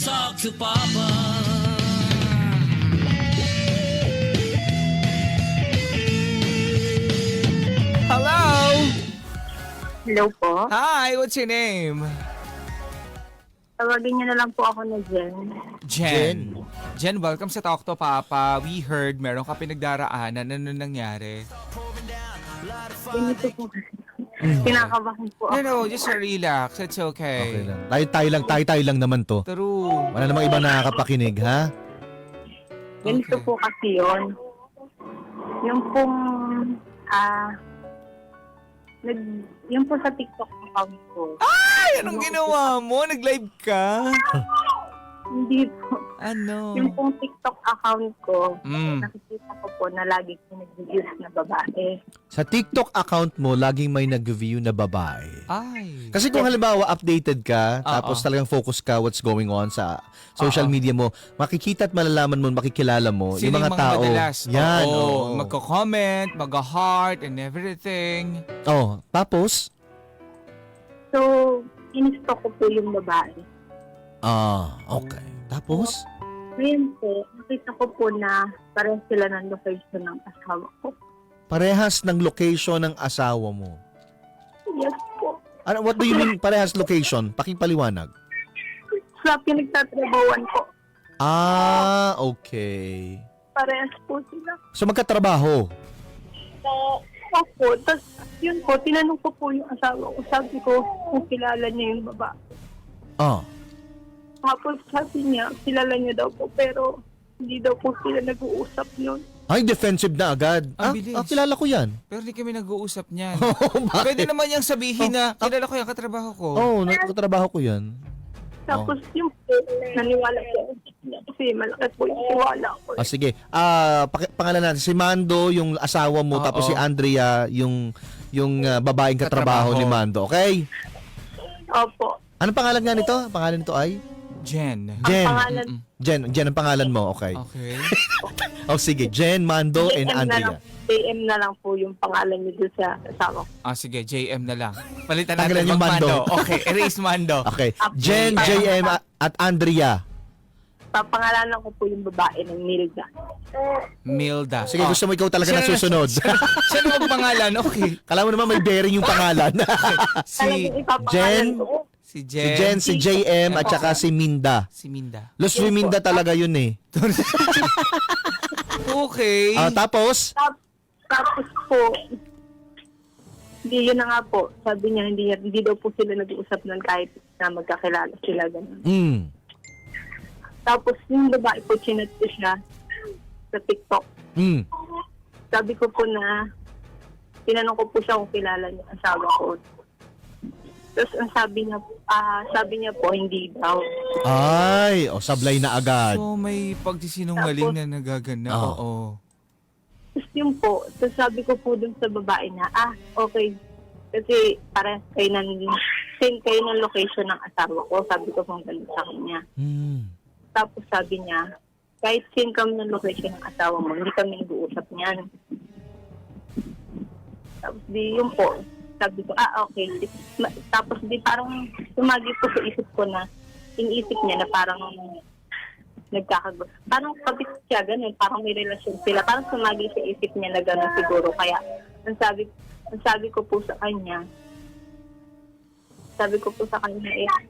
talk to Papa. Hello! Hello po. Hi, what's your name? Tawagin niyo na lang po ako na Jen. Jen. Jen, welcome sa Talk to Papa. We heard meron ka pinagdaraanan. Ano nangyari? Ganito po kasi. Kinakabahan po ako. No, just relax. It's Okay okay. lang. Tayo lang naman to. True. Wala namang ibang nakakapakinig, ha? Ganito Okay. po kasi yun. Yung pong, yung po sa TikTok account ko. Ay, anong ginawa mo? Nag-live ka? Hindi po. Ano? Yung pong TikTok account ko, Mm. nakikita ko po na lagi ko nag-use na babae. Sa TikTok account mo, laging may nag-view na babae. Ay. Kasi kung halimbawa updated ka, Oo. tapos talagang focus ka what's going on sa social Oo. media mo, makikita at malalaman mo, makikilala mo, Sino yung mga tao. madalas? Yan. Oo. oo. Magko-comment, mag-heart, and everything. Oh, tapos? So, in-stalk ko po yung babae. Okay. Tapos? Ngayon po, nakita ko po na parang sila ng location ng asawa ko. Parehas ng location ng asawa mo. Yes po. Ano, what do you mean parehas location? Pakipaliwanag. Sa pinagtatrabawan ko, Okay. parehas po sila. So magkatrabaho. Opo, tapos yun po, tinanong ko po yung asawa ko. Sabi ko, kung kilala niya yung babae. Ah. Tapos sabi niya, kilala niya daw po, pero hindi daw po sila nag-uusap nun. Ay, defensive na agad. Ang bilis. Kilala ko yan. Pero hindi kami nag-uusap niyan. Bakit? Pwede naman niyang sabihin na kilala ko yung katrabaho ko. Nagkatrabaho ko yan. Tapos yung po, naniwala ko kasi malaki po yung tiwala ko. Sige. Pangalan natin, si Mando, yung asawa mo, Oo. tapos si Andrea, yung babaeng katrabaho Katrabaho. ni Mando. Okay? Opo. Anong pangalan nga nito? Pangalan nito ay? Jen. Jen. Pangalan, Jen ang pangalan mo. Okay. Okay. Sige. Jen, Mando, and JM na Andrea. lang, JM na lang po yung pangalan niyo doon sa asawa ko. Sige, JM na lang. Palitan Tanggalan natin yung Mando. Okay, erase Mando. Okay. Jen, JM, at Andrea. Papangalanan ko po yung babae ng Nilda. Milda. Sige, gusto mo ikaw talaga na susunod. Siya na magpangalan. Okay. Kala mo naman may bearing yung pangalan. Si Talagang ipapangalan Jen? ko. si Si Jen, si JM, at saka si Minda. Si Minda. Los Minda talaga yun eh. Okay. Tapos? Tapos po, hindi yun na nga po. Sabi niya, hindi daw po sila nag-uusap nun kahit na magkakilala sila. Ganun. Tapos yung babae po, chinat ko siya sa TikTok. Sabi ko po na, tinanong ko po siya kung kilala niya ang asawa ko. Tapos ang sabi niya po, hindi daw. Ay, sablay na agad. So may pagsisinungaling na nagaganap. Oo. Oo. Tapos yun po, tapos sabi ko po dun sa babae na, okay. Kasi parehas kayo same kayo ng location ng asawa ko. Sabi ko pong galing sa kanya. Tapos sabi niya, kahit same kami ng location ng asawa mo, hindi kami nag-uusap niyan. Tapos di yun po, sabi ko, okay. Tapos di parang sumagi po sa isip ko na, iniisip niya na parang nagkakagusto. Parang kapit siya, ganun, parang may relasyon sila. Parang sumagi sa isip niya na ganun siguro. Kaya, ang sabi ko po sa kanya,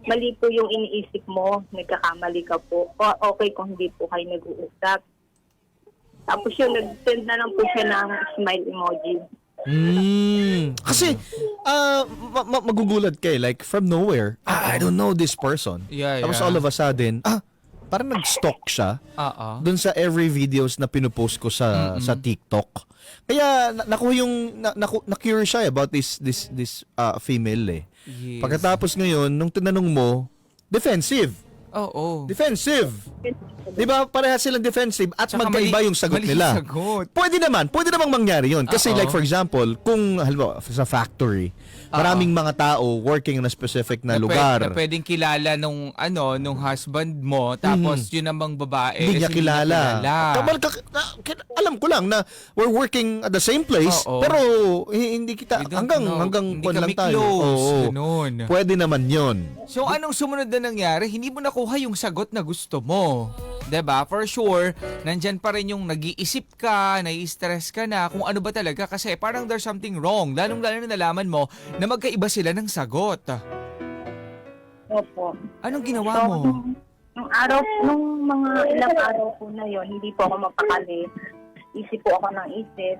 mali po yung iniisip mo, nagkakamali ka po. O okay kung hindi po kayo nag-uusap. Tapos yun, nag-send na lang po siya ng smile emoji. Kasi, magugulat kayo, like, from nowhere, I don't know this person. Yeah. Tapos all of a sudden, parang nag-stalk siya Oo. dun sa every videos na pinupost ko sa TikTok. Kaya na-curious siya about this female eh. Yes. Pagkatapos ngayon, nung tinanong mo, defensive. Oo. Defensive. Di ba parehas silang defensive at Tsaka magkaiba yung sagot mali nila. yung sagot. Pwede namang mangyari yun. Kasi Oo. like for example, kung halimbawa sa factory, maraming mga tao working in a specific na lugar. Na pwedeng kilala nung husband mo, tapos yun namang babae. Hindi niya is kilala. alam ko lang na we're working at the same place, Oo. pero hindi kita, We don't hanggang know. Hindi kwan lang kami tayo. close. Oo. Ganun. Pwede naman yon. So anong sumunod na nangyari? Hindi mo nakuha yung sagot na gusto mo. 'Di ba? For sure, nandyan pa rin yung nag-iisip ka, nai-stress ka na kung ano ba talaga kasi parang there's something wrong. Lalong-lalo na nalaman mo na magkaiba sila ng sagot. Opo. Anong ginawa So, mo? nung mga ilang araw po na yon, hindi po ako mapakali. Isip po ako ng isip.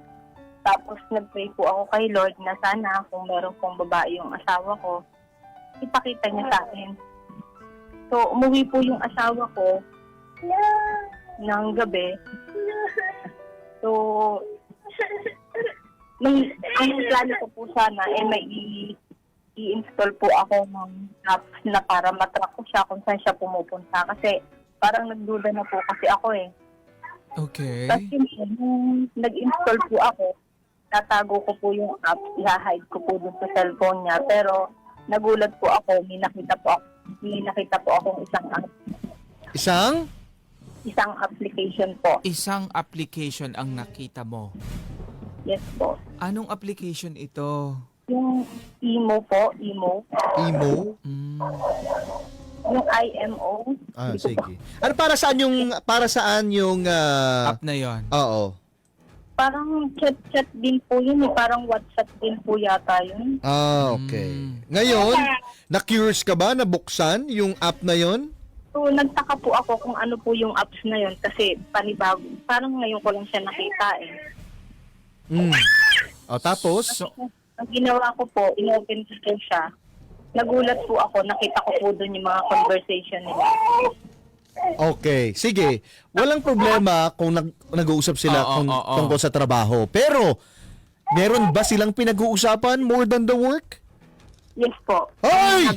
Tapos nag-pray po ako kay Lord na sana kung meron pong babae yung asawa ko, ipakita niya sa akin. So, umuwi po yung asawa ko ng gabi. So, ang plano ko po sana may i-install po ako ng apps na para matrack ko siya kung saan siya pumupunta. Kasi parang nagduda na po kasi ako eh. Okay. Tapos yun, nung nag-install po ako, tatago ko po yung app, i-hide ko po dun sa cellphone niya. Pero nagulat po ako, may nakita po akong isang app. Isang application po. Isang application ang nakita mo. Yes po. Anong application ito? Yung Imo po, Imo. Emo? Mm. Yung IMO. Ah, Hindi ko sige. Ano para saan yung App na yon. oo. Parang chat din po yun eh. Parang WhatsApp din po yata yun. Ah, okay. Mm. Ngayon, na-curious ka ba na buksan yung app na yon? So, nagtaka po ako kung ano po yung apps na yun kasi panibago. Parang ngayon ko lang siya nakita eh. Mm. Oh, tapos? Ang ginawa ko po, in-open ko siya. Nagulat po ako, nakita ko po doon yung mga conversation nila. Okay, sige. Walang problema kung nag-uusap sila Oo, oo. tungkol sa trabaho. Pero, meron ba silang pinag-uusapan more than the work? Yes po. Ay!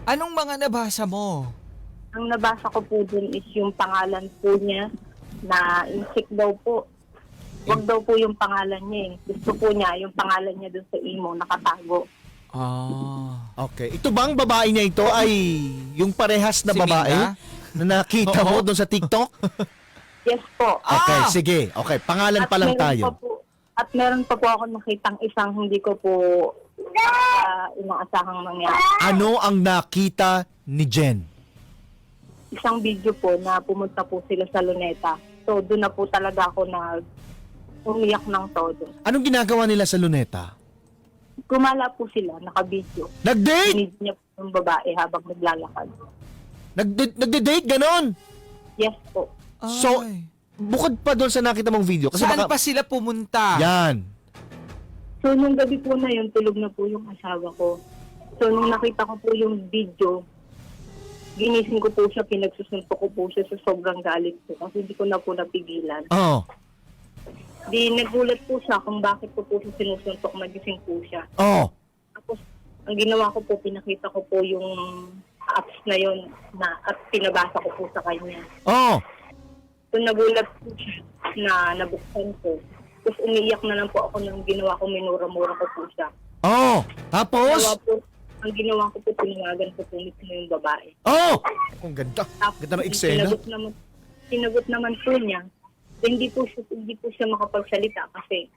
Anong mga nabasa mo? Ang nabasa ko po doon is yung pangalan po niya na insik daw po. Wag daw po yung pangalan niya eh. Gusto po niya yung pangalan niya doon sa imo, nakatago. Ah. Okay. Ito bang babae niya ito ay yung parehas na Si babae Mina? na nakita mo Oo. doon sa TikTok? Yes po. Okay, Ah! sige. Okay, pangalan pa lang meron tayo. pa po- at meron pa po ako nakitang isang hindi ko po inaasahang mangyari. Ano ang nakita ni Jen? Isang video po na pumunta po sila sa Luneta. So doon na po talaga ako umiyak ng todo. Anong ginagawa nila sa Luneta? Gumala po sila, naka-video. Nag-date? Sinid niya po yung babae habang naglalakad. Nagde-date ganon? Yes po. So, Ay. bukod pa doon sa nakita mong video. Kasi Saan baka, pa sila pumunta? yan. So nung gabi po na yun, tulog na po yung asawa ko. So nung nakita ko po yung video, ginising ko po siya, pinagsusuntok ko po siya sa sobrang galit po. Kasi hindi ko na po napigilan. Oh. Di nagulat po siya kung bakit ko po siya sinusuntok, nagising po siya. Oh. Tapos, ang ginawa ko po, pinakita ko po yung apps na yun at pinabasa ko po sa kanya. Oh. So, nagulat po siya na nabuksan ko. Tapos, umiiyak na lang po ako nang ginawa ko, minura-mura ko po siya. Oh. Tapos? Ang ginawa ko po, tinawagan ko po mismo yung babae. Oh. Ang ganda. Tapos, Ganda ng eksena. sinagot naman po niya. Hindi po siya makapagsalita kasi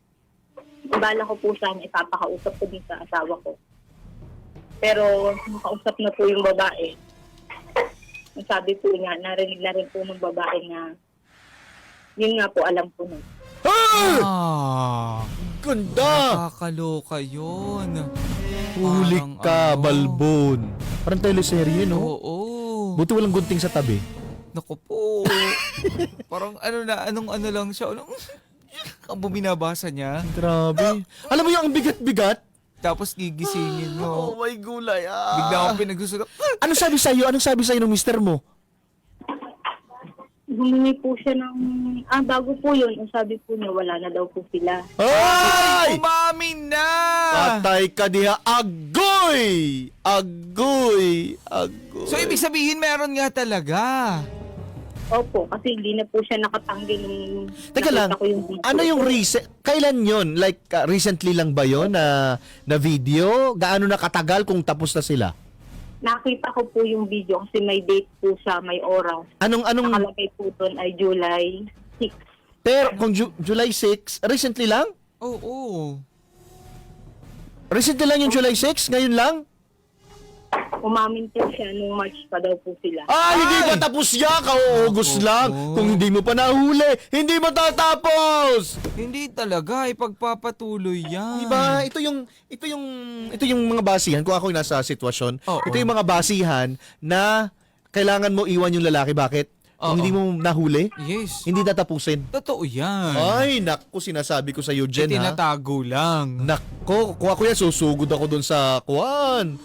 bala ko po sana ipapakausap ko din sa asawa ko. Pero makausap na po yung babae. Ang sabi po niya, narinig na rin po ng babae na yun nga po alam ko na. Ah! Ah. Ganda! Nakakaloka yun. Huli Parang ka, ano. Balbon. Parang teleserye, no? Oo. Buti walang gunting sa tabi. Naku po. Parang anong ano lang siya. Ang binabasa niya. Grabe. Alam mo yung ang bigat-bigat? Tapos gigisingin mo. my gulay. Bigla akong pinagsusunod. Anong sabi sa'yo? Anong sabi sa'yo ng mister mo? Humingi po siya ng, bago po yun, ang sabi po niya, wala na daw po sila. Ay! Umamin na! Patay ka diha. Agoy! Agoy! Agoy. So, ibig sabihin, meron nga talaga. Opo, kasi hindi na po siya nakatanggi nung Teka lang, nakita ko yung video. ano yung recent? Kailan yon? Like, recently lang ba yon na video? Gaano na katagal kung tapos na sila? Nakita ko po yung video kasi may date po siya, may oras. Anong, Nakalagay po doon ay July 6. Pero kung July 6, recently lang? Oo. Recently lang yung July 6? Ngayon lang? Umamin po siya nung March pa daw po sila. Hindi pa tapos yan. August Ako lang. po. Kung hindi mo pa nahuli, hindi mo tatapos. Hindi talaga, ipagpapatuloy yan. Diba? Ito yung mga basihan. Kung ako yung nasa sitwasyon, Oo. ito yung mga basihan na kailangan mo iwan yung lalaki. Bakit? Kung Oo. hindi mo nahuli, Yes. hindi tatapusin. Totoo yan. Ay, naku, sinasabi ko sa iyo, Jen, ha? Tinatago lang. Nako, kung ako yan, susugod ako dun sa kuwan.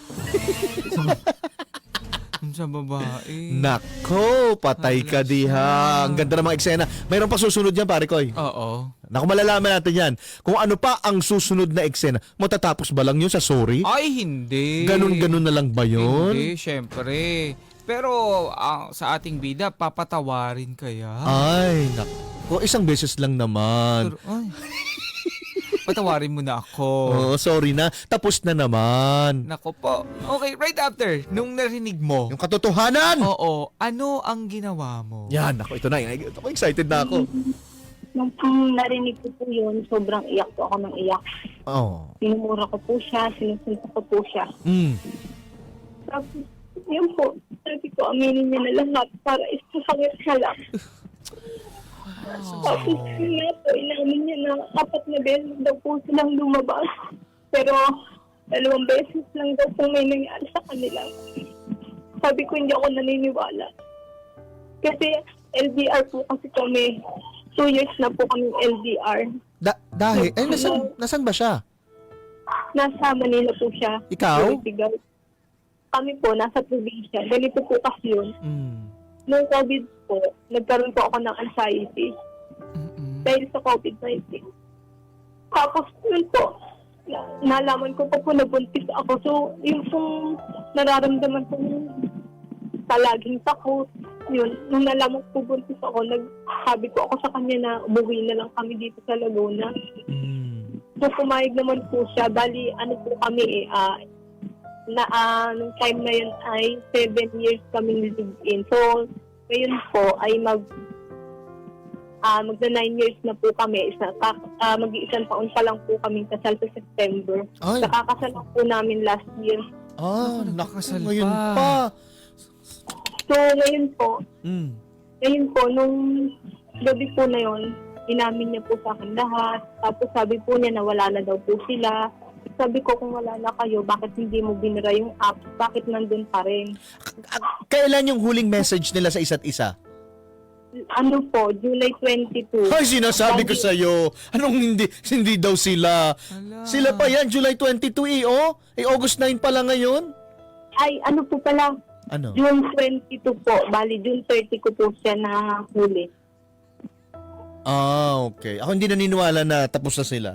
Sa babae. Nako, patay ka diha. Ang ganda ng mga eksena. Mayroon pa susunod yan, pare ko. Oo. Naku, malalaman natin yan. Kung ano pa ang susunod na eksena. Matatapos ba lang yun sa sorry? Ay, hindi. Ganun-ganun na lang ba yun? Hindi, syempre. Pero sa ating bida, papatawarin kaya? Ay, nako. Isang beses lang naman. Pero, ay. Patawarin mo na ako. Oo, sorry na. Tapos na naman. Nako po. Okay, right after, nung narinig mo, Yung katotohanan! oo, ano ang ginawa mo? Yan, nako. Ito na. Ako excited na ako. Nung narinig ko po yun, sobrang iyak po ako ng iyak. Oh. Sinumura ko po siya, sinusunta ko po siya. Tapos, yun po, sabi ko, aminin niya na lahat para isasangit siya lang. Tapos yun nga po, inamin niya na 4 na beses daw po silang lumabas. Pero 2 beses lang daw po may nangyari sa kanila. Sabi ko, hindi ako naniniwala. Kasi LDR po kasi kami. 2 years na po kami LDR. Dahil, nasan ba siya? Nasa Manila po siya. Ikaw? Sigaw. Kami po, nasa probinsya. Ganito po kasi yun. Mm. Noong COVID po, nagkaroon po ako ng anxiety. Mm-mm. Dahil sa COVID-19. Tapos yun po, nalaman ko po nabuntis ako. So, yung pong nararamdaman ko palaging takot. Yun, nung nalaman ko buntis ako, nagsabi ko ako sa kanya na umuwi na lang kami dito sa Laguna. Mm. So, pumayag naman po siya. Bali, ano po kami nung time na yun ay 7 years kami live-in. So, ngayon po ay magna 9 years na po kami. Mag-iisang taon pa lang po kami kasal sa September. Ay. Nakakasal lang po namin last year. Nakakasal ngayon pa. pa. So, ngayon po, nung gabi po na yun, inamin niya po sa akin lahat. Tapos sabi po niya na wala na daw po sila. Sabi ko, kung wala na kayo, bakit hindi mo binira yung apps? Bakit nandun pa rin? Kailan yung huling message nila sa isa't isa? Ano po, July 22. Ay, sinasabi ko sa'yo. Anong hindi daw sila? Hala. Sila pa yan, July 22 August 9 pa lang ngayon. Ay, ano po pala, Ano? June 22 po. Bali, June 30 ko po siya na huli. Okay. Ako hindi naniniwala na tapos na sila.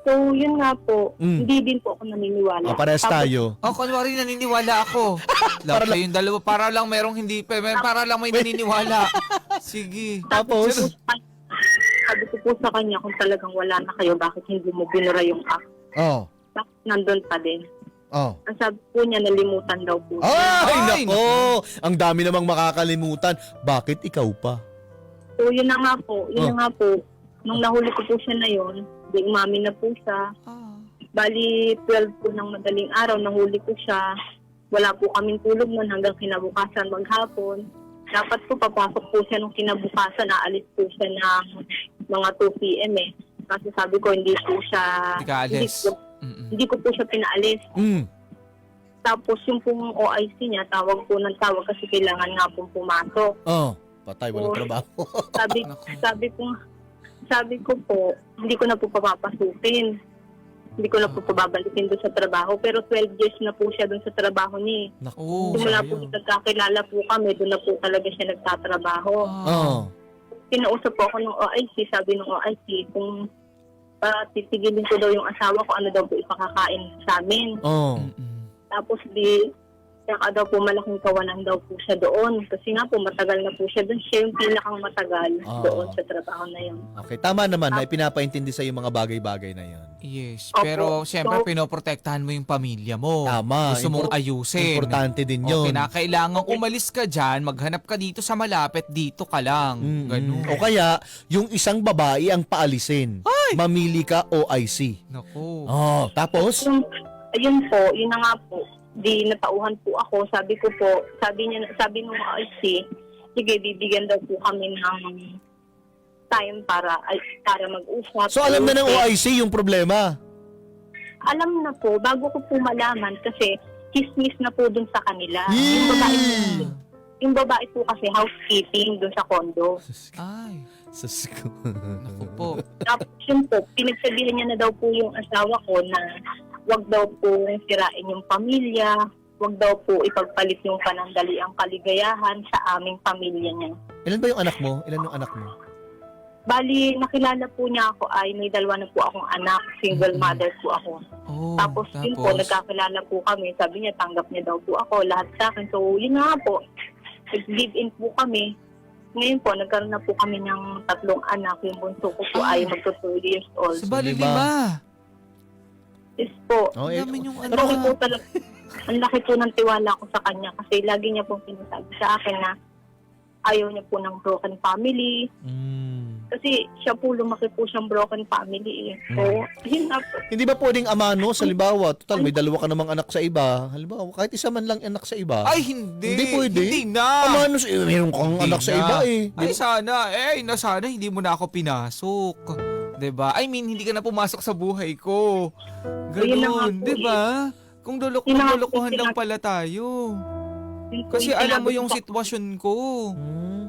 So, yun nga po, Mm. hindi din po ako naniniwala. Parehas Tapos, tayo. Kunwari naniniwala ako. Para lang yung dalawa, para lang merong hindi, para lang may naniniwala. Sige. Tapos? Sabi ko po sa kanya, kung talagang wala na kayo, bakit hindi mo binura yung app? Oh. Bakit nandun pa din? Oh. Ang sabi po niya, nalimutan daw po. Ay, nako! Ang dami namang makakalimutan. Bakit ikaw pa? So, yun na nga po. Nung nahuli ko po siya na yun, di umami na po siya. Bali, 12 po ng madaling araw, nahuli ko siya. Wala po kaming tulog nun hanggang kinabukasan maghapon. Dapat po papasok po siya nung kinabukasan, aalis po siya ng mga 2 p.m. Kasi sabi ko, hindi po siya... Hindi ka alis. Hindi ko po siya pinaalis. Tapos yung pong OIC niya, tawag po ng tawag kasi kailangan nga pong pumasok. Patay, walang trabaho. Sabi ko po, hindi ko na po papapasukin. Hindi ko na po pababalikin doon sa trabaho. Pero 12 years na po siya doon sa trabaho niya. Naku, Simula po nagkakilala po kami, doon na po talaga siya nagtatrabaho. Kinausap po ako ng OIC, sabi ng OIC, kung titigilin ko daw yung asawa ko, ano daw po ipakakain sa amin. Tapos Saka daw po malaking kawalan daw po siya doon. Kasi nga po matagal na po siya doon. Siya yung pinakang matagal doon sa trabaho na yun. Okay, tama naman na ipinapaintindi sa yung mga bagay-bagay na yun. Yes, Opo. pero siyempre So, pinoprotektahan mo yung pamilya mo. Tama. Gusto mong ayusin. Importante din O, yun. kinakailangan umalis ka dyan, maghanap ka dito sa malapit, dito ka lang. Ganun. O kaya, yung isang babae ang paalisin. Mamili ka OIC. Naku. Oh, tapos? Ayun po, yun na nga po. Di natauhan po ako. Sabi ko po, sabi nung IC, sige, bibigyan daw po kami ng time para mag-usap. So alam na ng OIC yung problema. Alam na po, bago ko po malaman kasi chismis na po dun sa kanila. Yee! Yung babae po kasi housekeeping dun sa condo. Ay, Sus ko. naku po. Tapos yun po, pinagsabihan niya na daw po yung asawa ko na wag daw po sirain yung pamilya, wag daw po ipagpalit yung panandaliang kaligayahan sa aming pamilya niya. Ilan ba yung anak mo? Ilan yung anak mo? Bali, nakilala po niya ako ay may dalawa na po akong anak, single mother po ako. Oh, Tapos yun po, nagkakilala po kami, sabi niya tanggap niya daw po ako, lahat sa akin. So yun nga po, nag-live-in po kami. Ngayon po, nagkaroon na po kami ng 3 anak. Yung bunso ko po ay magto 2 years old. Sa bali Diba? 5. Yes po. Oh, Ang dami yung Ang laki po anak. talaga, ang laki po ng tiwala ko sa kanya kasi lagi niya pong sinasabi sa akin na ayaw niya po ng broken family. Kasi siya po lumaki po siyang broken family. So, yun na po. Hindi ba pwedeng amano sa halimbawa? Total, may dalawa ka namang anak sa iba. Halimbawa, kahit isa man lang anak sa iba. Ay, hindi. Hindi pwede. Hindi na. Amano sa meron kang Hindi anak sa na. iba eh. Di Ay, ba? sana hindi mo na ako pinasok. 'Di ba? I mean, hindi ka na pumasok sa buhay ko. Yun na nga Ganun, po 'di ba? Kung Yun na nga po lulukuhan lang sinabi- pala tayo. Yun po Kasi yung alam mo sinabi yung ko. sitwasyon ko. Hmm.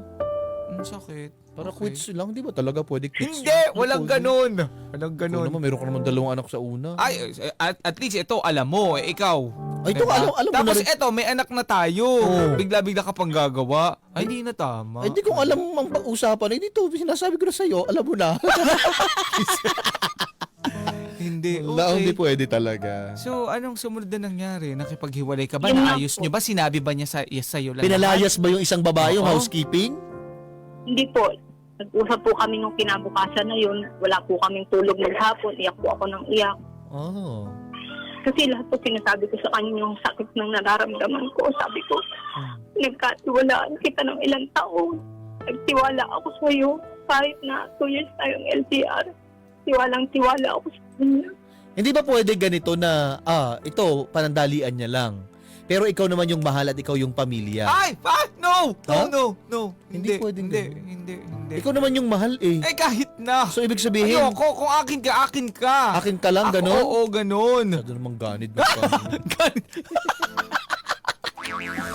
Ang sakit. Para Okay. quits lang, di ba? Talaga pwede quits. Hindi, walang pwede. ganun. Walang Ikaw ganun. naman, meron ka naman 2 anak sa una. Ay, at least ito, alam mo, ikaw. Ay, ito, Diba? alam mo na Tapos rin. ito, may anak na tayo. Oo. Bigla-bigla ka pang gagawa. Ay, hindi na tama. Ay, di kung alam ang pag-usapan. Ay, dito, sinasabi ko na sa'yo, alam mo na. Hindi, Wala, hindi okay. pwede talaga. So, anong sumunod na nangyari? Nakipaghiwalay ka ba? Yun nga Naayos po. nyo ba? Sinabi ba niya sa'yo lang? Pinalayas ba yung isang babae, yung Oo. housekeeping? Hindi po. Nag-usap po kami nung kinabukasan na yun. Wala po kaming tulog maghapon. Iyak po ako ng iyak. Oh. Kasi lahat po sinasabi ko sa kanya yung sakit ng nararamdaman ko. Sabi ko, nagkatiwalaan kita ng ilang taon. Nagtiwala ako sa iyo kahit na 2 years tayong LDR. Tiwalang-tiwala ako sa kanya. Hindi ba pwede ganito na, ito, panandalian niya lang. Pero ikaw naman yung mahal at ikaw yung pamilya. Ay! Ah! No! Ha? No! Hindi pwedeng Hindi. ganun. Hindi. Ikaw naman yung mahal eh. Eh, kahit na. So, ibig sabihin, Ayoko. Kung akin ka, akin ka. akin ka lang, Ako, gano'n? Oo, ganun. Masyado namang ganid.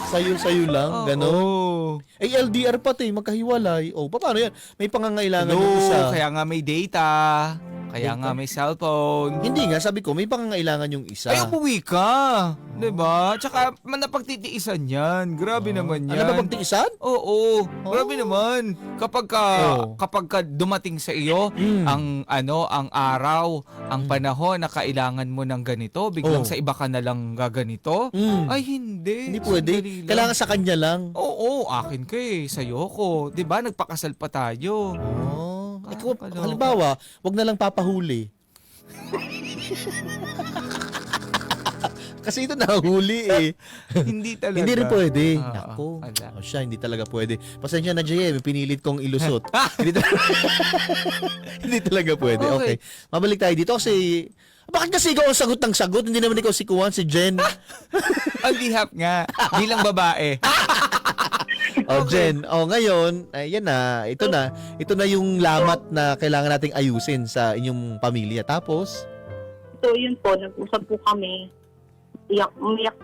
Sayo-sayo lang, gano'n. Oo. Eh, LDR pati, magkahiwalay. Oh, paano yan? May pangangailangan No, yung isa. kaya nga may data. Kaya nga may cellphone. Hindi nga, sabi ko, may pangangailangan yung isa. Ay, umuwi ka. Diba? Tsaka, napagtitiisan yan. Grabe naman yan. Ano ba pagtiisan? Oo. Grabe Oh. naman. Kapag ka dumating sa iyo ang araw, ang panahon na kailangan mo ng ganito, biglang Oh. sa iba ka na lang gaganito. Ay, Ay, hindi. hindi pwede. Sandali lang. Kailangan sa kanya lang. Oo, akin ka eh. Sa'yo ko. 'Di ba? Nagpakasal pa tayo. Oh. Kaloka. Halimbawa, wag na lang papahuli. Kasi ito nahuli eh. Hindi talaga. Hindi rin pwede. Oo, Nako. wala. Oh, siya, hindi talaga pwede. Pasensya na, Jay. Pinilit kong ilusot. hindi, hindi talaga pwede. Okay. Mabalik tayo dito kasi... Bakit kasi ikaw ang sagot ng sagot? Hindi naman ikaw si Kuwan, si Jen. On behalf nga, bilang babae. Oh, Jen. Oh, ngayon, ayan na. Ito na yung lamat na kailangan nating ayusin sa inyong pamilya. Tapos? So yun po, nag-usap po kami. Umiyak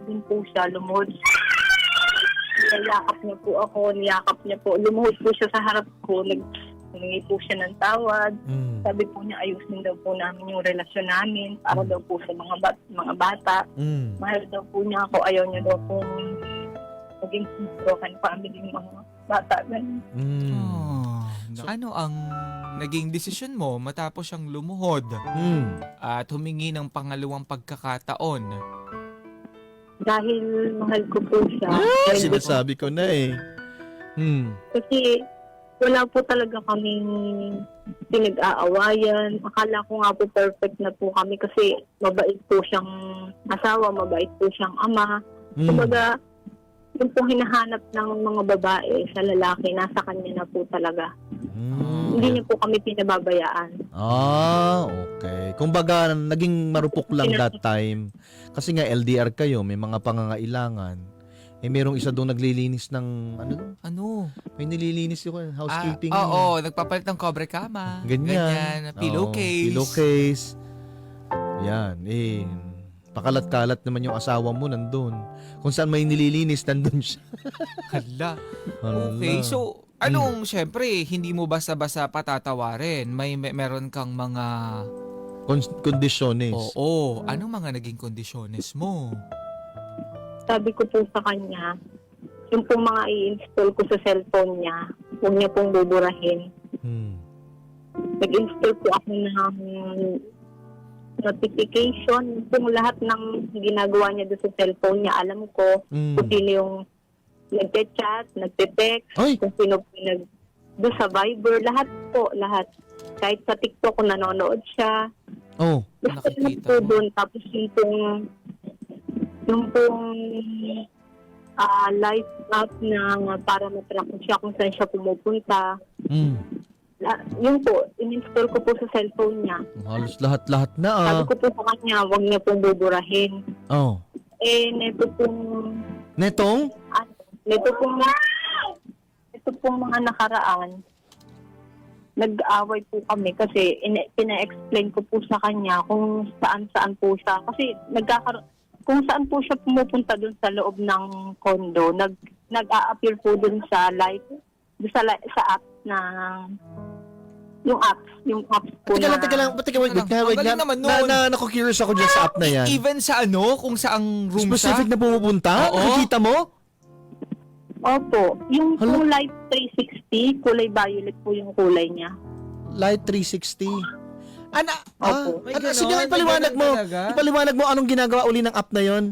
din po siya, lumuhod. Niyakap niya po ako, niyakap niya po. Lumuhod po siya sa harap ko, humingi po siya ng tawad. Sabi po niya, ayusin daw po namin yung relasyon namin para daw po sa mga bata. Mahal daw po niya ako, ayaw niya daw po maging broken family yung mga bata. Ano ang naging desisyon mo matapos siyang lumuhod at humingi ng pangalawang pagkakataon? dahil mahal ko po siya. Ah, And sinasabi ko na eh. kasi wala po talaga kaming pinag-aawayan. Akala ko nga po perfect na po kami kasi mabait po siyang asawa, mabait po siyang ama. Kumbaga, yung po hinahanap ng mga babae sa lalaki, nasa kanya na po talaga. Hindi niya po kami pinababayaan. Ah, okay. Kumbaga, naging marupok lang that time. Kasi nga LDR kayo, may mga pangangailangan. Eh, merong isa doon naglilinis ng, Ano? may nililinis yung housekeeping. Oo, nagpapalit ng cobre kama. Ganyan. Pillowcase. Pillowcase. Yan, eh. Pakalat-kalat naman yung asawa mo nandun. Kung saan may nililinis, nandun siya. Hala. Hala. Okay, so anong, syempre, hindi mo basta-basta patatawarin. Meron kang mga... Kondisyones. Oo, anong mga naging kondisyones mo? Sabi ko po sa kanya, yung pong mga i-install ko sa cellphone niya, huwag niya pong buburahin. Nag-install po ako ng notification. Kung lahat ng ginagawa niya doon sa cellphone niya, alam ko kung sino yung nagte-chat, nagte-text, Ay! kung sino po doon sa Viber, lahat po, lahat. Kahit sa TikTok kung nanonood siya. Oh. Gusto ko Nakikita po mo. doon. Tapos yung pong live app na para matrack ko siya kung saan siya pumupunta. Yun po, in-install ko po sa cellphone niya. Halos lahat-lahat na Sabi ko po sa kanya, huwag niya pong buburahin. Oh. Eh, neto pong mga nakaraan, nag-away po kami kasi pina-explain ko po sa kanya kung saan-saan po siya. Kasi kung saan po siya pumupunta dun sa loob ng condo, nag-a-appear po dun sa sa app na yung apps po Teka lang. Wait Magaling na. naman nun. Naku-curious ako dyan sa app na yan. Even sa kung saang room Specific siya? na pumupunta? Oo. Nakikita mo? Opo. Yung Hala. pong Light 360, kulay violet po yung kulay niya. Light 360. Opo. May ganon, Sige, may ipaliwanag ganon mo. talaga? Ipaliwanag mo anong ginagawa uli ng app na yon.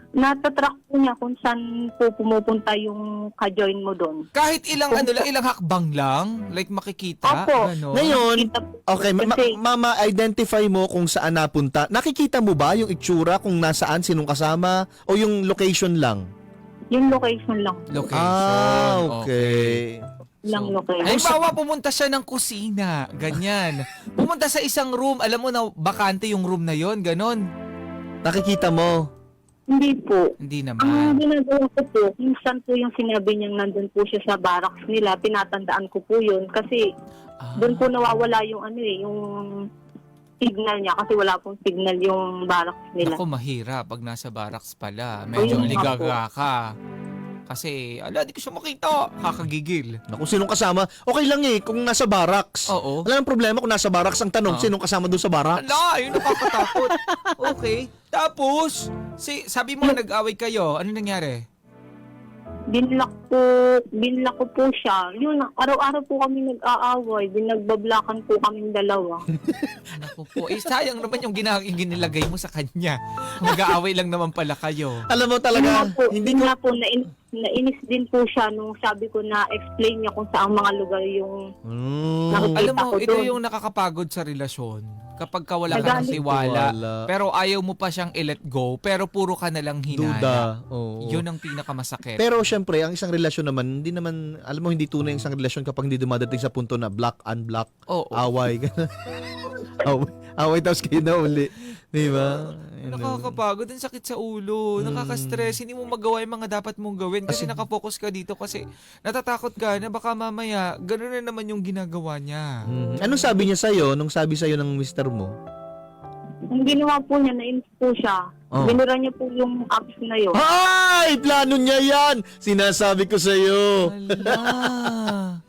Natatrack po niya kung saan po pumupunta yung ka-join mo doon. Kahit ilang ilang hakbang lang, like makikita, Opo. ganon. Ngayon, Nakita po okay, kasi ma-identify mo kung saan napunta. Nakikita mo ba yung itsura kung nasaan, sinong kasama, o yung location lang? yung location lang. Location. Okay. Lang location. Halimbawa, pumunta siya ng kusina, ganyan. Pumunta sa isang room, alam mo na bakante yung room na yon, ganon. Nakikita mo. Hindi po. Hindi Ang naman. ginagawa ko po, minsan po yung sinabi niyang nandun po siya sa barracks nila, tinatandaan ko po yun kasi doon po nawawala yung yung signal niya kasi wala pong signal yung barracks nila. Ako mahirap pag nasa barracks pala. Medyo Ayun nga ligaga ka. Kasi, di ko siya makita. Kakagigil. Naku, sinong kasama? Okay lang eh, kung nasa barracks. Oo. Wala nang problema kung nasa barracks. Ang tanong, Oo. sinong kasama doon sa barracks? Yun nakakatakot. Okay. Tapos, sabi mo nag-away kayo. Ano nangyari? Binlock ko po siya. Yun, araw-araw po kami nag-aaway. Binagbablakan po kaming dalawa. Naku po. Sayang naman yung ginilagay mo sa kanya. Mag-aaway lang naman pala kayo. Alam mo talaga, Hindi nga po, nainis din po siya nung sabi ko na explain niya kung saang mga lugar yung nakikita Alam mo, ko ito doon. yung nakakapagod sa relasyon. Kapag ka wala ka ng Nagalit. tiwala, Tiwala. pero ayaw mo pa siyang i-let go, pero puro ka na lang hinala. duda. Oo. Yun ang pinakamasakit. Pero syempre, ang isang relasyon naman, hindi naman, alam mo, hindi tunay ang isang relasyon kapag hindi dumadating sa punto na black, unblock, Oo. away. Away tapos kayo na uli. Di ba? Nakakapagod, ang sakit sa ulo, nakaka-stress, hindi mo magawa yung mga dapat mong gawin kasi nakapokus ka dito kasi natatakot ka na baka mamaya gano'n na naman yung ginagawa niya. Anong sabi niya sa'yo nung sabi sa'yo ng mister mo? Ang ginawa po niya, nainis po siya. Oh. Binura niya po yung apps na yun. Ay! Plano niya yan! Sinasabi ko sa'yo. Hala.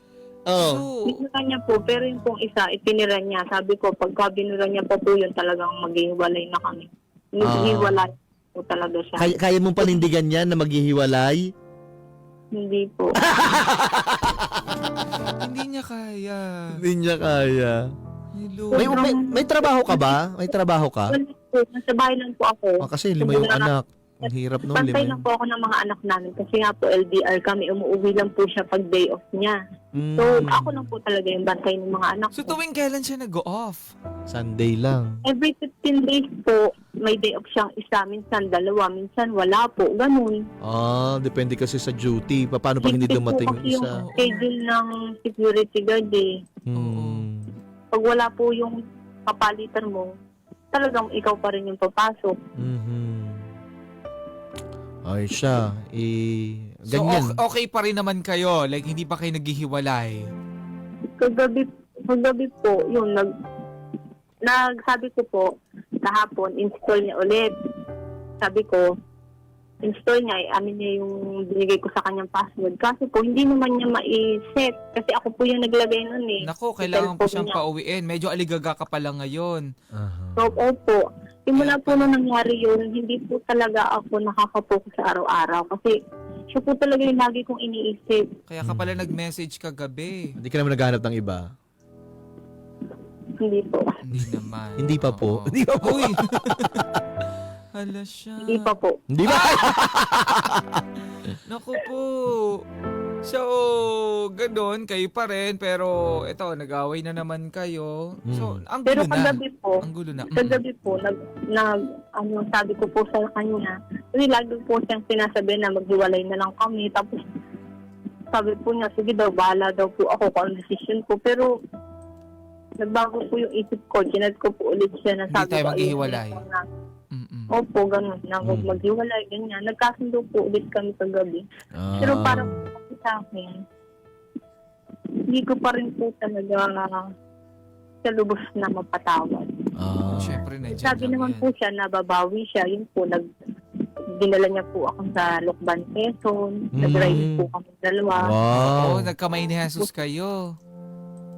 Oh. Binura niya po, pero yung pong isa, itinira niya. Sabi ko, pagka binura niya po yun, talagang maghihiwalay na kami. Maghihiwalay po talaga siya. Kaya mong panindigan yan na maghihiwalay? Hindi po. Hindi niya kaya. Hindi niya kaya. Hello. May trabaho ka ba? May trabaho ka? Wala po, nasa bahay lang po ako. Kasi 5 yung anak. Ang hirap no, Bantay Limay. lang po ako ng mga anak namin kasi nga po LDR kami, umuwi lang po siya pag day off niya. So, ako lang po talaga yung bantay ng mga anak So ko. tuwing kailan siya nag-off? Sunday lang. Every 15 days po, may day off siyang isa, minsan dalawa, minsan wala po, ganun. Depende kasi sa duty. Paano pag hindi Higpit dumating po yung kasi isa? yung schedule ng security guard eh. Pag wala po yung kapalitan mo, talagang ikaw pa rin yung papasok. Ay siya, So ganyan. okay pa rin naman kayo? Like hindi pa kayo naghihiwalay? Kagabi po, yun, nagsabi ko po, kahapon, install niya ulit. Sabi ko, install niya, amin niya yung binigay ko sa kanyang password. Kasi po, hindi naman niya ma-set. Kasi ako po yung naglagay nun eh. Nako, Sa kailangan pa cellphone siyang niya. pauwiin. Medyo aligaga ka pa lang ngayon. So, opo. Simula po nung nangyari yun, hindi po talaga ako nakakapokus sa araw-araw. Kasi siya po talaga yung lagi kong iniisip. Kaya ka pala nag-message kagabi. Hindi ka naman naghahanap ng iba. Hindi po. Hindi naman. Hindi pa po. Oo. Hindi pa po. Uy! Hala siya. Hindi pa po. Hindi ba? Naku po. So, ganun, kayo pa rin. Pero, eto, nag-away na naman kayo. So, ang Pero gulo na. kagabi po, Ang gulo na. kagabi po, sabi ko po sa kanya, kasi lagi po siyang sinasabi na maghiwalay na lang kami. Tapos, sabi po niya, sige daw, bahala daw po ako kung ano decision ko. Pero, nagbago po yung isip ko. Ginad ko po ulit siya na Hindi sabi tayo ko, maghihiwalay. ayun, na, Mm-mm. opo, ganun, na huwag maghiwalay, ganyan. Nagkasundo po ulit kami kagabi. Ah. Pero parang sa akin, hindi ko pa rin po talaga sa lubos na mapatawad. Siyempre, nandiyan Sabi lang naman yan. po siya na babawi siya. Yun po, dinala niya po ako sa Lokban, Quezon. Nag-ride po kami dalawa. Wow. Oo, nagkamay ni Jesus kayo.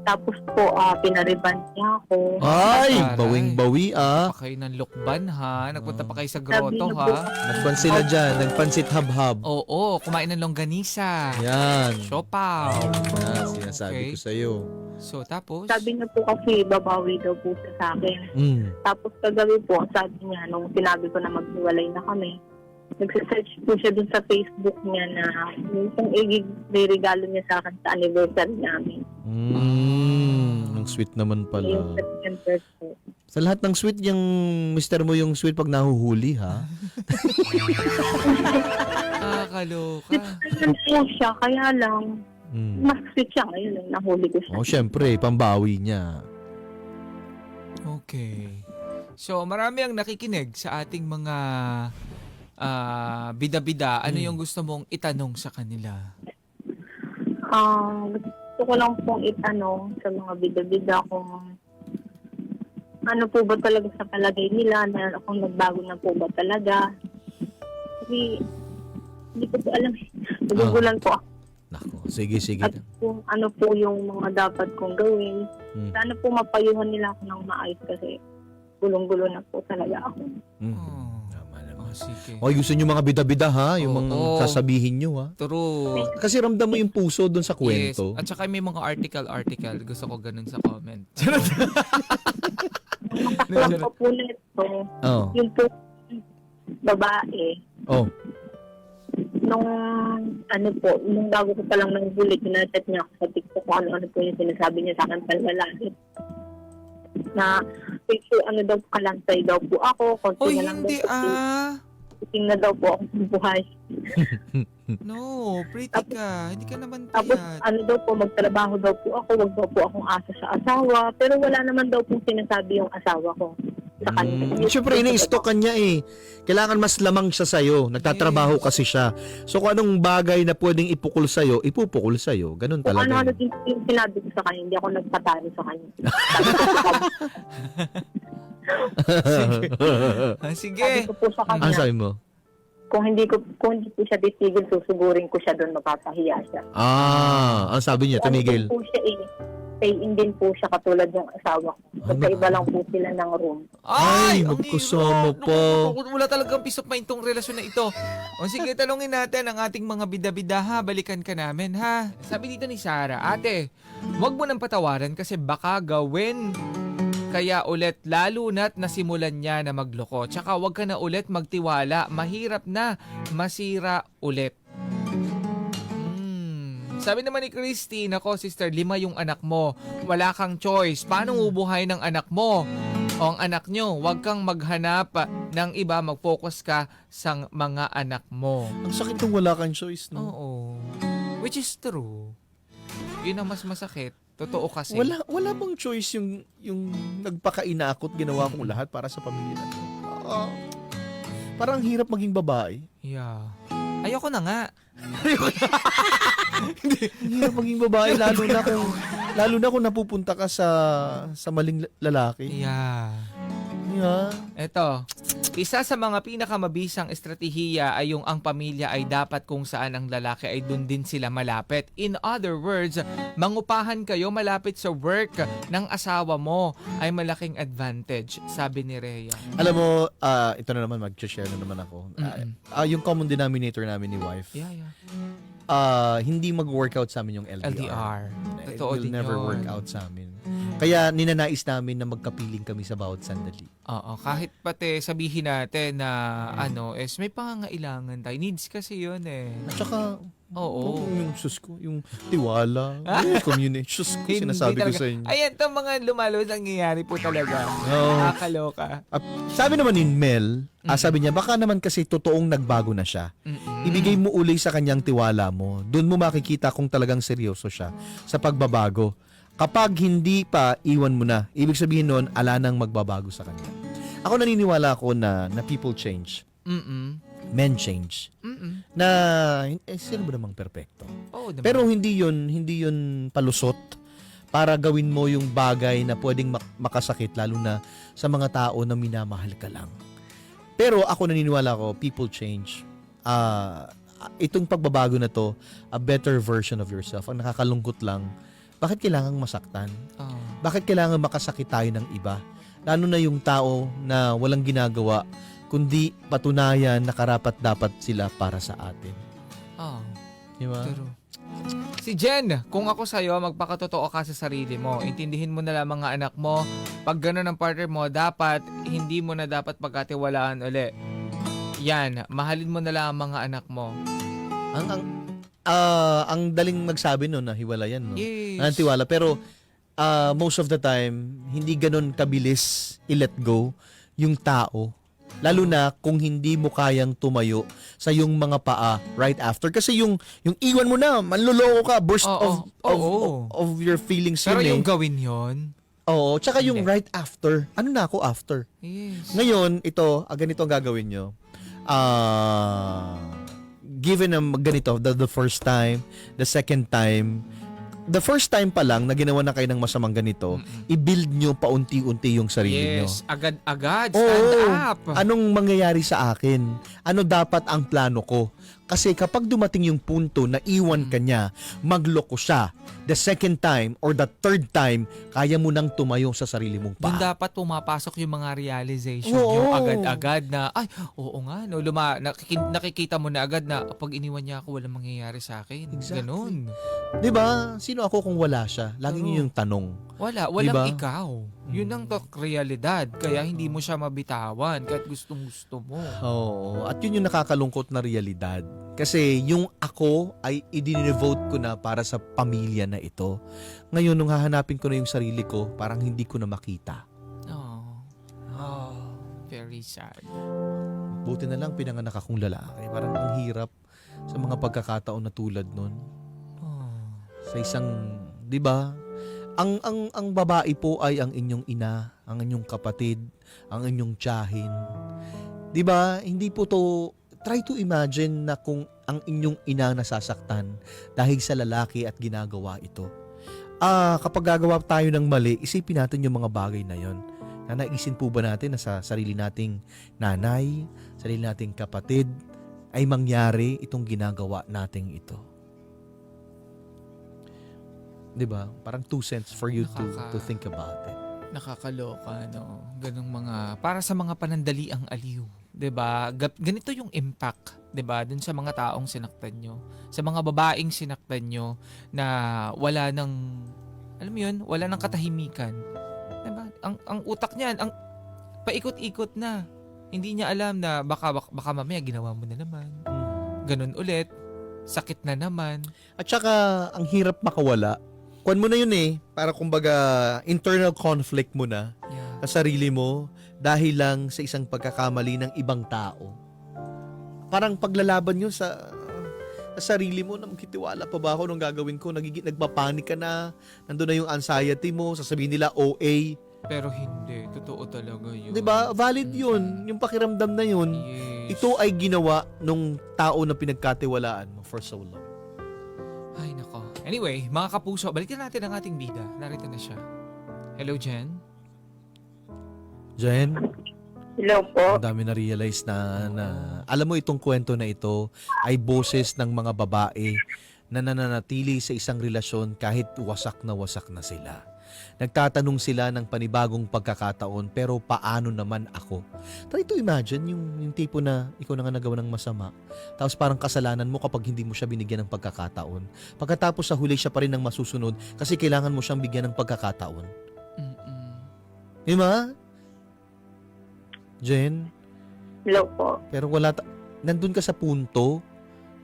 Tapos po, pinariban niya ako. Ay, Aray. bawing-bawi Pa kayo ng lukban ha. Nagpunta pa kayo sa grotto Sabi na ha. Nagpan sila dyan, nagpansit hab-hab. Oo, kumain ng longganisa. Yan. Siopaw. Yan, sinasabi Okay. ko sa'yo. So, tapos? Sabi niya po kasi babawi daw po siya sa akin. Tapos kagabi po, sabi niya, nung sinabi ko na maghiwalay na kami, nagsasearch po siya dun sa Facebook niya na yung regalo niya sa akin sa anniversary namin. Ang sweet naman Yung pala. September po. Sa lahat ng sweet, yung mister mo yung sweet pag nahuhuli, ha? Nakakaloka. Ayun po siya, kaya lang, mas sweet siya ngayon nung nahuli ko siya. Oh, syempre, pambawi niya. Okay. So, marami ang nakikinig sa ating mga bida-bida. Ano yung gusto mong itanong sa kanila? Gusto ko lang pong itanong sa mga bida-bida kung ano po ba talaga sa palagay nila, na kung nagbago na po ba talaga. Kasi hindi ko po alam. Nagugulan po ako Nako, sige. at kung ano po yung mga dapat kong gawin. Sana po mapayuhan nila ako ng maayos kasi gulong-gulo na po talaga ako. Oh. Tama naman. Oh, sige. Okay, gusto nyo mga bida-bida, ha? Yung mga Oo. sasabihin nyo, ha? True. Kasi ramdam mo yung puso doon sa kwento. Yes. At saka may mga article. Gusto ko ganun sa comment. Lang po po nito, Oh. yung po babae, Oh. nung bago ko pa lang nang bulit, sinachat niya ako sa TikTok kung ano po yung sinasabi niya sa akin palgalagit. Na, picture, daw, kalansay daw po ako, konti Oy, na lang hindi daw po. Tingin na daw po ako sa buhay. No, pretty ka. Hindi ka naman Tapos, payat. daw po, magtrabaho daw po ako, wag daw po akong asa sa asawa. Pero wala naman daw po sinasabi yung asawa ko sa kanya. Siyempre, ini-stock niya eh. Kailangan mas lamang siya sa'yo. Nagtatrabaho kasi siya. So, kung anong bagay na pwedeng ipukol sa'yo, ipupukol sa'yo. Ganun Kung talaga. ano eh. yung sinabi ko sa kanya, hindi ako nagpatalo sa kanya. Sabi Sige. ko po sa Ano kanya, sabi mo? kung hindi po siya titigil, susugurin ko siya doon, mapapahiya siya. Ang sabi niya, tumigil. Ano po siya stay-in din po siya katulad yung asawa ko. Magkaiba lang po sila ng room. Ay, ang magkasama hirap. pa. Naku, wala talagang peace of mind tong relasyon na ito. O sige, talungin natin ang ating mga bida-bida ha. Balikan ka namin ha. Sabi dito ni Sarah, ate, wag mo nang patawaran kasi baka gawin Kaya ulit, lalo na't nasimulan niya na magloko. Tsaka wag ka na ulit magtiwala. Mahirap na masira ulit. Sabi naman ni Christine, ako sister, 5 yung anak mo. Wala kang choice. Paano ubuhay ng anak mo? O ang anak nyo, huwag kang maghanap ng iba, mag-focus ka sa mga anak mo. Ang sakit nung wala kang choice, no? Oo. Which is true. Yun ang mas masakit. Totoo kasi. Wala bang choice yung nagpakainakot, ginawa kong lahat para sa pamilya na to. Parang hirap maging babae. Yeah. Ayoko na nga. Ang hirap maging babae, lalo na kung napupunta ka sa maling lalaki. Yeah. Yeah. Eto, isa sa mga pinakamabisang estratehiya ay yung ang pamilya ay dapat kung saan ang lalaki ay dun din sila malapit. In other words, mangupahan kayo malapit sa work ng asawa mo ay malaking advantage, sabi ni Rhea. Alam mo, ito na naman, mag-share na naman ako. Yung common denominator namin ni wife, Yeah. hindi mag-workout sa amin yung LDR. LDR. It Totoo will din never yun. work out sa amin. Kaya ninanais namin na magkapiling kami sa bawat sandali. Oo, kahit pati sabihin natin na may pangangailangan tayo. Needs kasi yun eh. At saka, Oo. yung sus ko, yung tiwala, yung community, sus ko, Hindi sinasabi ko talaga. sa inyo. Ayan, itong mga lumalos nangyayari po talaga. Oo. Nakakaloka. Sabi naman ni Mel, sabi niya, baka naman kasi totoong nagbago na siya. Ibigay mo uli sa kanyang tiwala mo. Doon mo makikita kung talagang seryoso siya sa pagbabago. Kapag hindi pa, iwan mo na. Ibig sabihin nun, ala nang magbabago sa kanya. Ako naniniwala ako na people change. Men change. Na, sino ba namang perpekto? Oo, naman. Pero hindi yun palusot para gawin mo yung bagay na pwedeng makasakit, lalo na sa mga tao na minamahal ka lang. Pero ako naniniwala ko, people change. Itong pagbabago na to, a better version of yourself. Ang nakakalungkot lang, bakit kailangang masaktan? Bakit kailangan makasakit tayo ng iba? Lalo na yung tao na walang ginagawa, kundi patunayan na karapat-dapat sila para sa atin. Diba? True. Si Jen, kung ako sa'yo, magpakatotoo ka sa sarili mo. Intindihin mo na lang mga anak mo. Pag gano'n ang partner mo, hindi mo na dapat pagkatiwalaan uli. Yan, mahalin mo na lang ang mga anak mo. Ang daling magsabi no na hiwalayan, no? Yes. Ang tiwala. Pero most of the time, hindi ganun kabilis i-let go yung tao. Lalo na kung hindi mo kayang tumayo sa yung mga paa right after. Kasi yung iwan mo na, manluloko ka, burst of your feelings. Pero yun yung gawin yon. Oo, tsaka yung Hindi. right after. Ano na ako after? Yes. Ngayon, ganito ang gagawin nyo. Given ganito, the first time, the second time, the first time pa lang na ginawa na kayo ng masamang ganito, i-build nyo paunti-unti yung sarili nyo. Yes, agad-agad, stand up. Anong mangyayari sa akin? Ano dapat ang plano ko? Kasi kapag dumating yung punto na iwan ka niya, magloko siya, the second time or the third time, kaya mo nang tumayo sa sarili mong Doon paa. dapat pumapasok yung mga realization, Oo. yung agad-agad na, ay, oo nga, no, nakikita mo na agad na pag iniwan niya ako, walang mangyayari sa akin. Exactly. Ganun. 'Di ba? Sino ako kung wala siya? Laging yun yung tanong. Walang Diba? ikaw. Yun ang realidad. Kaya hindi mo siya mabitawan kahit gustong-gusto mo. Oo. At yun yung nakakalungkot na realidad. Kasi yung ako ay i-devote ko na para sa pamilya na ito. Ngayon, nung hahanapin ko na yung sarili ko, parang hindi ko na makita. Very sad. Buti na lang pinanganak akong lalaki. Parang ang hirap sa mga pagkakataon na tulad nun. Sa isang, 'di ba? Ang babae po ay ang inyong ina, ang inyong kapatid, ang inyong tiyahin. 'Di ba? Hindi po to, try to imagine na kung ang inyong ina nasasaktan dahil sa lalaki at ginagawa ito. Kapag gagawa tayo ng mali, isipin natin yung mga bagay na 'yon. Naisin po ba natin na sa sarili nating nanay, sarili nating kapatid ay mangyari itong ginagawa nating ito? 'Di ba? Parang 2 cents for you to think about it. Nakakaloka, no? Ganong mga, para sa mga panandaliang aliw. 'Di ba? Ganito yung impact, 'di ba? Dun sa mga taong sinaktan nyo. Sa mga babaeng sinaktan nyo na wala nang, alam mo yun, wala nang katahimikan. 'Di ba? ang utak niyan, ang paikot-ikot na. Hindi niya alam na baka mamaya ginawa mo na naman. Ganun ulit. Sakit na naman. At saka, ang hirap makawala. Kuwan mo na yun eh. Para kumbaga, internal conflict mo na Yeah. sa sarili mo dahil lang sa isang pagkakamali ng ibang tao. Parang paglalaban yun sa sarili mo na magkitiwala pa ba ako nung gagawin ko? Nagpapanik ka na. Nandun na yung anxiety mo. Sasabihin nila OA. Pero hindi. Totoo talaga yun. 'Di ba? Valid yun. Yung pakiramdam na yun. Yes. Ito ay ginawa nung tao na pinagkatiwalaan mo for so long. Ay, nako. Anyway, mga kapuso, balikan natin ang ating bida. Narito na siya. Hello, Jen. Jen, Hello po. ang dami na-realize na alam mo itong kwento na ito ay boses ng mga babae na nananatili sa isang relasyon kahit wasak na sila. Nagtatanong sila ng panibagong pagkakataon, pero paano naman ako? Try to imagine yung tipo na ikaw na nga nagawa ng masama. Tapos parang kasalanan mo kapag hindi mo siya binigyan ng pagkakataon. Pagkatapos sa huli siya pa rin ang masusunod kasi kailangan mo siyang bigyan ng pagkakataon. Mm-mm. Di ba? Jen? Hello po. Pero nandun ka sa punto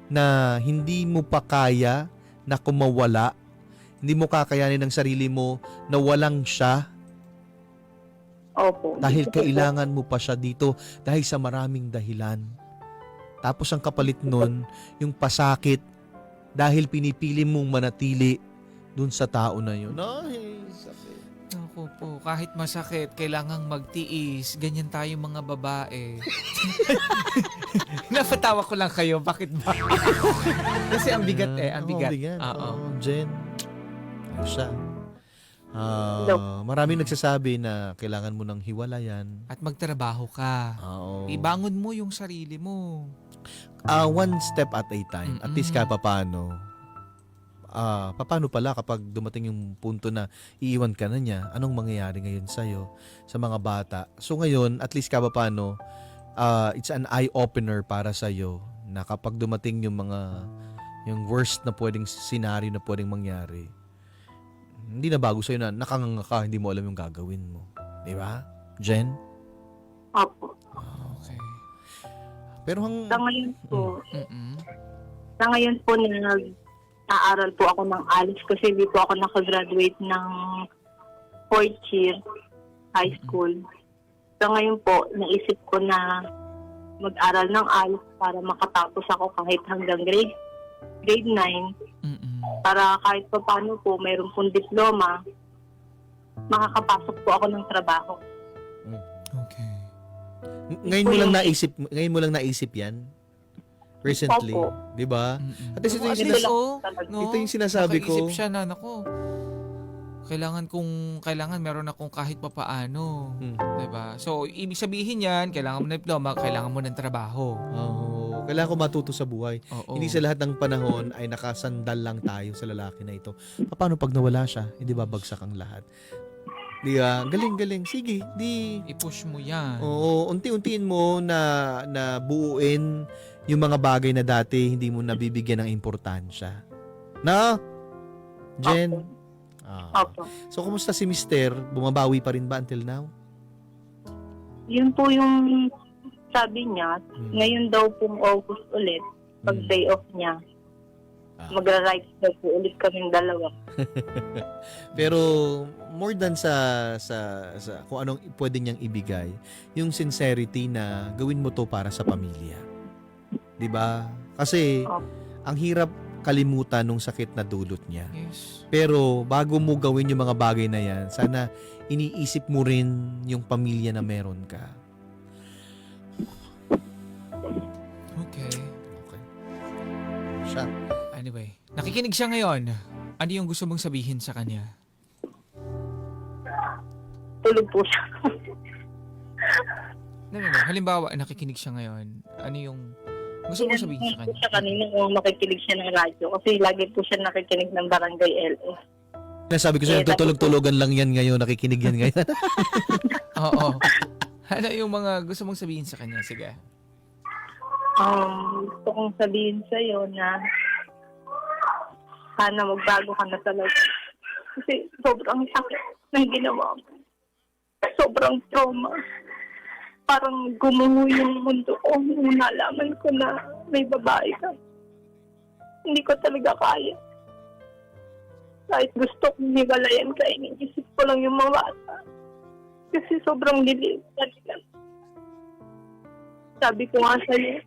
na hindi mo pa kaya na kumawala. Hindi mo kakayanin ng sarili mo na walang siya Opo. dahil kailangan mo pa siya dito dahil sa maraming dahilan. Tapos ang kapalit nun, yung pasakit dahil pinipili mong manatili dun sa tao na yun. Ay, sakit. Naku po, kahit masakit, kailangang magtiis. Ganyan tayo mga babae. Napatawa ko lang kayo, bakit ba? Kasi ang bigat ang bigat. Oo. Jen, ayos siya. Maraming nagsasabi na kailangan mo ng hiwalayan. At magtrabaho ka. Oo. Ibangon mo yung sarili mo. One step at a time. At least kahit paano. Paano pala kapag dumating yung punto na iiwan ka na niya, anong mangyayari ngayon sa'yo, sa mga bata? So ngayon, at least kahit paano, it's an eye-opener para sa'yo na kapag dumating yung worst na pwedeng scenario na pwedeng mangyari, hindi na bago sa'yo na nakanganga ka, hindi mo alam yung gagawin mo. Di ba? Jen? Opo. Okay. Pero Sa ngayon po, Mm-mm. nag-aaral po ako ng ALIS kasi hindi po ako nakagraduate ng 4th year high school. Sa ngayon po, naisip ko na mag-aral ng ALIS para makatapos ako kahit hanggang grade 9 Mm-mm. para kahit pa paano po mayroon pong diploma, makakapasok po ako ng trabaho. Okay. ngayon mo lang naisip yan? Recently? Opo. Di ba? Mm-mm. At least ito yung At least, no? Ito yung sinasabi ko. Nakaisip siya na, nako. Kailangan meron akong kahit papaano. Diba? So, ibig sabihin yan, kailangan mo ng diploma, kailangan mo ng trabaho. Oo. Kailangan ko matuto sa buhay. Oo. Hindi sa lahat ng panahon ay nakasandal lang tayo sa lalaki na ito. Paano pag nawala siya? Hindi ba bagsak ang lahat? Di ba? Galing. Sige, di. I-push mo yan. Oo, unti-untiin mo na buuin yung mga bagay na dati hindi mo nabibigyan ng importansya. Na? Jen? Opo. So, kumusta si Mister? Bumabawi pa rin ba until now? Yun po yung sabi niya, ngayon daw pong August ulit, pag day off niya, magra-ride daw po ulit kaming dalawa. Pero more than sa kung anong pwede niyang ibigay, yung sincerity na gawin mo to para sa pamilya. 'Di ba? Kasi ang hirap kalimutan nung sakit na dulot niya. Yes. Pero bago mo gawin yung mga bagay na yan, sana iniisip mo rin yung pamilya na meron ka. Okay. Siya. Anyway, nakikinig siya ngayon. Ano yung gusto mong sabihin sa kanya? Tulog po siya. No. Halimbawa, nakikinig siya ngayon. Ano yung gusto mong sabihin sa Tinanong ko kanya? siya kanina kung makikinig siya ng radyo kasi lagi po siya nakikinig ng Barangay LS. Nasabi ko sa'yo, tutulog-tulogan lang yan ngayon, nakikinig yan ngayon. Oo. Ano yung mga gusto mong sabihin sa kanya? Sige. Gusto kong sabihin sa'yo na sana magbago ka na talaga. Kasi sobrang sakit ng ginawa mo. sobrang trauma. Parang gumuho yung mundo ko nung nalaman ko na may babae ka. Hindi ko talaga kaya. Kahit gusto kong hiwalayan ka, iniisip ko lang yung mga bata. Kasi sobrang lilit talaga. Sabi ko nga sa'yo,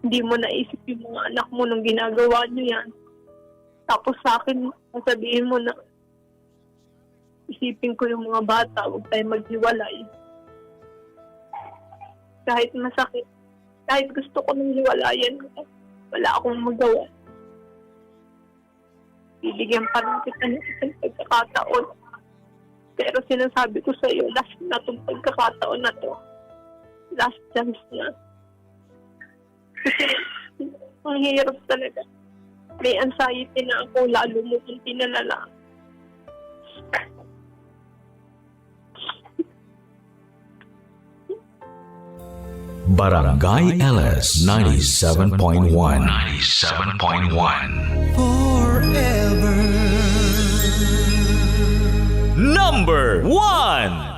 hindi mo naisip yung mga anak mo nung ginagawa nyo yan. Tapos sa akin, sabihin mo na isipin ko yung mga bata, huwag tayo maghiwalay. Kahit masakit, kahit gusto ko nang hiwalayan, wala akong magawa. Bibigyan pa rin kita ng isang pagkakataon. Pero sinasabi ko sa iyo, last na itong pagkakataon na to. Last chance na. Kasi ang hirap talaga. May anxiety na ako, lalo mo kung tinalala. Barangay LS 97.1 Forever Number 1